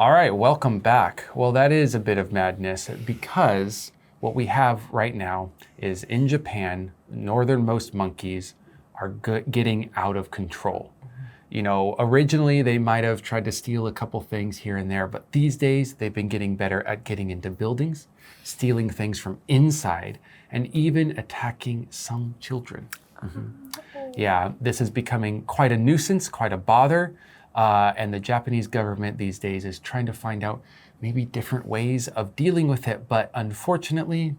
All right, welcome back. Well, that is a bit of madness because what we have right now is in Japan, northernmost monkeys are getting out of control. You know, originally they might have tried to steal a couple things here and there, but these days they've been getting better at getting into buildings, stealing things from inside, and even attacking some children. Yeah, this is becoming quite a nuisance, quite a bother. And the Japanese government these days is trying to find out maybe different ways of dealing with it. But unfortunately,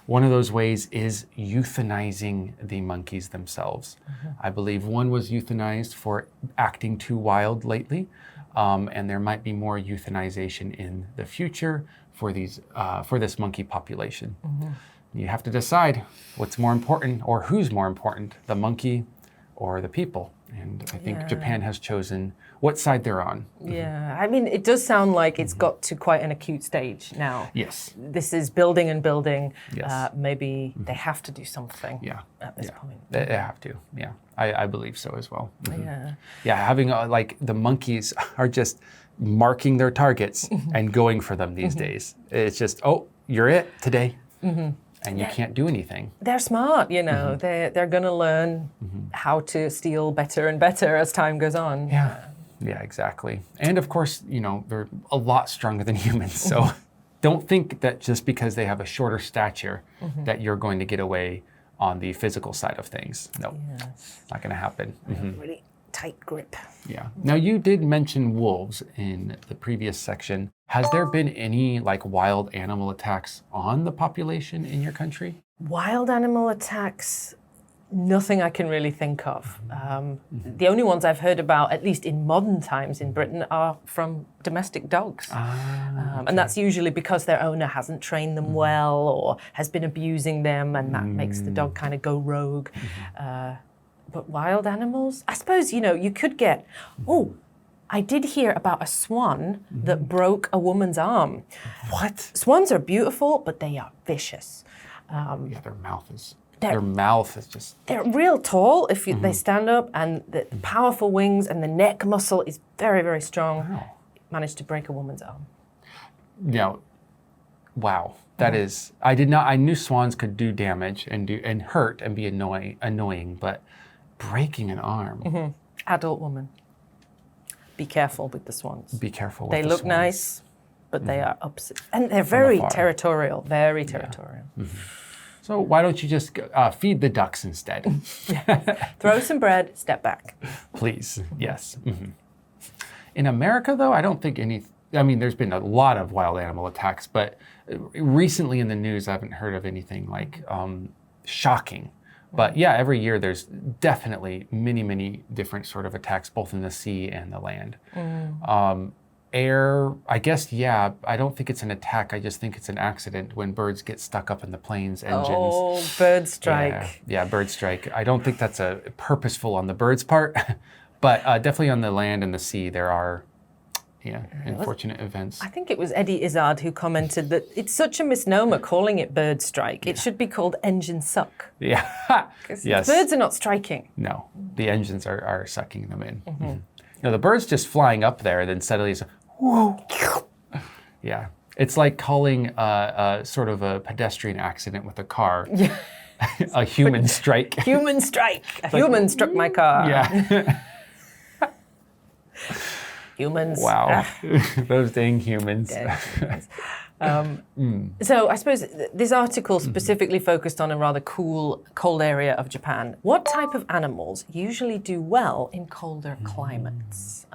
one of those ways is euthanizing the monkeys themselves. I believe one was euthanized for acting too wild lately. And there might be more euthanization in the future for this monkey population. You have to decide what's more important or who's more important, the monkey or the people. And I think Japan has chosen what side they're on. Yeah, I mean, it does sound like it's got to quite an acute stage now. Yes. This is building and building. Yes. Maybe they have to do something at this point. They have to, yeah. I believe so as well. Yeah, having like the monkeys are just marking their targets and going for them these days. It's just, oh, you're it today. And you can't do anything. They're smart, you know. They're going to learn how to steal better and better as time goes on. Yeah, exactly. And of course, you know, they're a lot stronger than humans. So don't think that just because they have a shorter stature that you're going to get away on the physical side of things. No, not going to happen. Really tight grip. Yeah. Now you did mention wolves in the previous section. Has there been any like wild animal attacks on the population in your country? Wild animal attacks, nothing I can really think of. The only ones I've heard about, at least in modern times in Britain, are from domestic dogs. And that's usually because their owner hasn't trained them well or has been abusing them, and that makes the dog kind of go rogue. But wild animals, I suppose, you know, you could get, I did hear about a swan that broke a woman's arm. What? Swans are beautiful, but they are vicious. Their mouth is just... They're real tall if they stand up, and the powerful wings and the neck muscle is very, very strong. Wow. Managed to break a woman's arm. Yeah. Wow. That is... I knew swans could do damage and hurt and be annoying, but breaking an arm. Adult woman. Be careful with the swans. Be careful with the swans. They look nice, but they are upset. And they're very territorial, very territorial. So why don't you just feed the ducks instead? Throw some bread, step back. Please, yes. In America, though, I don't think there's been a lot of wild animal attacks, but recently in the news, I haven't heard of anything like shocking. But yeah, every year there's definitely many, many different sort of attacks, both in the sea and the land. Air, I guess, I don't think it's an attack. I just think it's an accident when birds get stuck up in the plane's engines. Oh, bird strike. Yeah, bird strike. I don't think that's a purposeful on the bird's part, but definitely on the land and the sea there are unfortunate events. I think it was Eddie Izzard who commented that it's such a misnomer calling it bird strike. It should be called engine suck. Yeah. Yes. Birds are not striking. No, the engines are sucking them in. You know, the bird's just flying up there, then suddenly it's whoa. Yeah. It's like calling sort of a pedestrian accident with a car. A human strike. Human strike. A human struck my car. Yeah. Humans. Wow. Those dang humans. So I suppose this article specifically focused on a rather cold area of Japan. What type of animals usually do well in colder climates?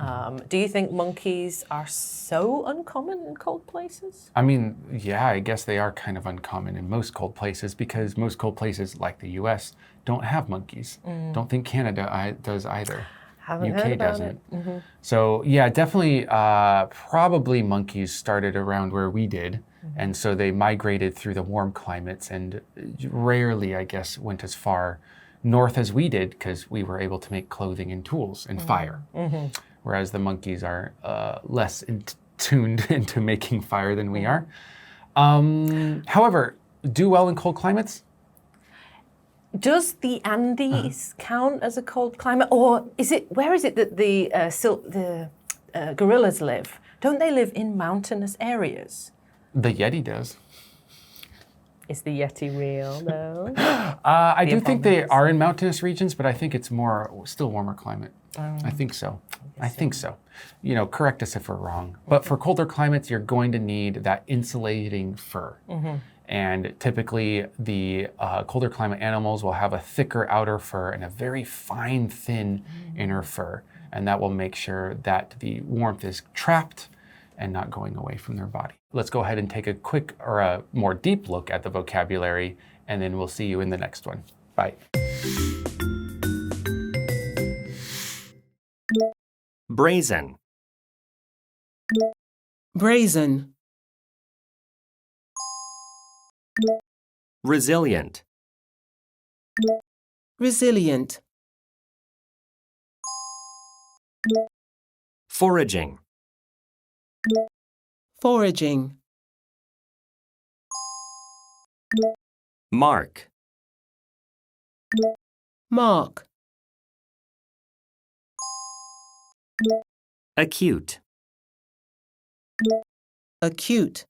Do you think monkeys are so uncommon in cold places? I mean, yeah, I guess they are kind of uncommon in most cold places because most cold places like the US don't have monkeys. Don't think Canada does either. Haven't UK heard about doesn't. it. So yeah, definitely probably monkeys started around where we did. And so they migrated through the warm climates and rarely, I guess, went as far north as we did because we were able to make clothing and tools and fire. Whereas the monkeys are less tuned into making fire than we are. However, do well in cold climates? Does the Andes count as a cold climate, or where is it that the gorillas live? Don't they live in mountainous areas? The Yeti does. Is the Yeti real, though? I do think they are in mountainous regions, but I think it's still warmer climate. I think so. I think so. You know, correct us if we're wrong. But for colder climates, you're going to need that insulating fur. And typically, the colder climate animals will have a thicker outer fur and a very fine, thin inner fur. And that will make sure that the warmth is trapped and not going away from their body. Let's go ahead and take a quick or a more deep look at the vocabulary, and then we'll see you in the next one. Bye. Brazen. Brazen. Resilient. Resilient. Foraging. Foraging. Mark. Mark. Acute. Acute.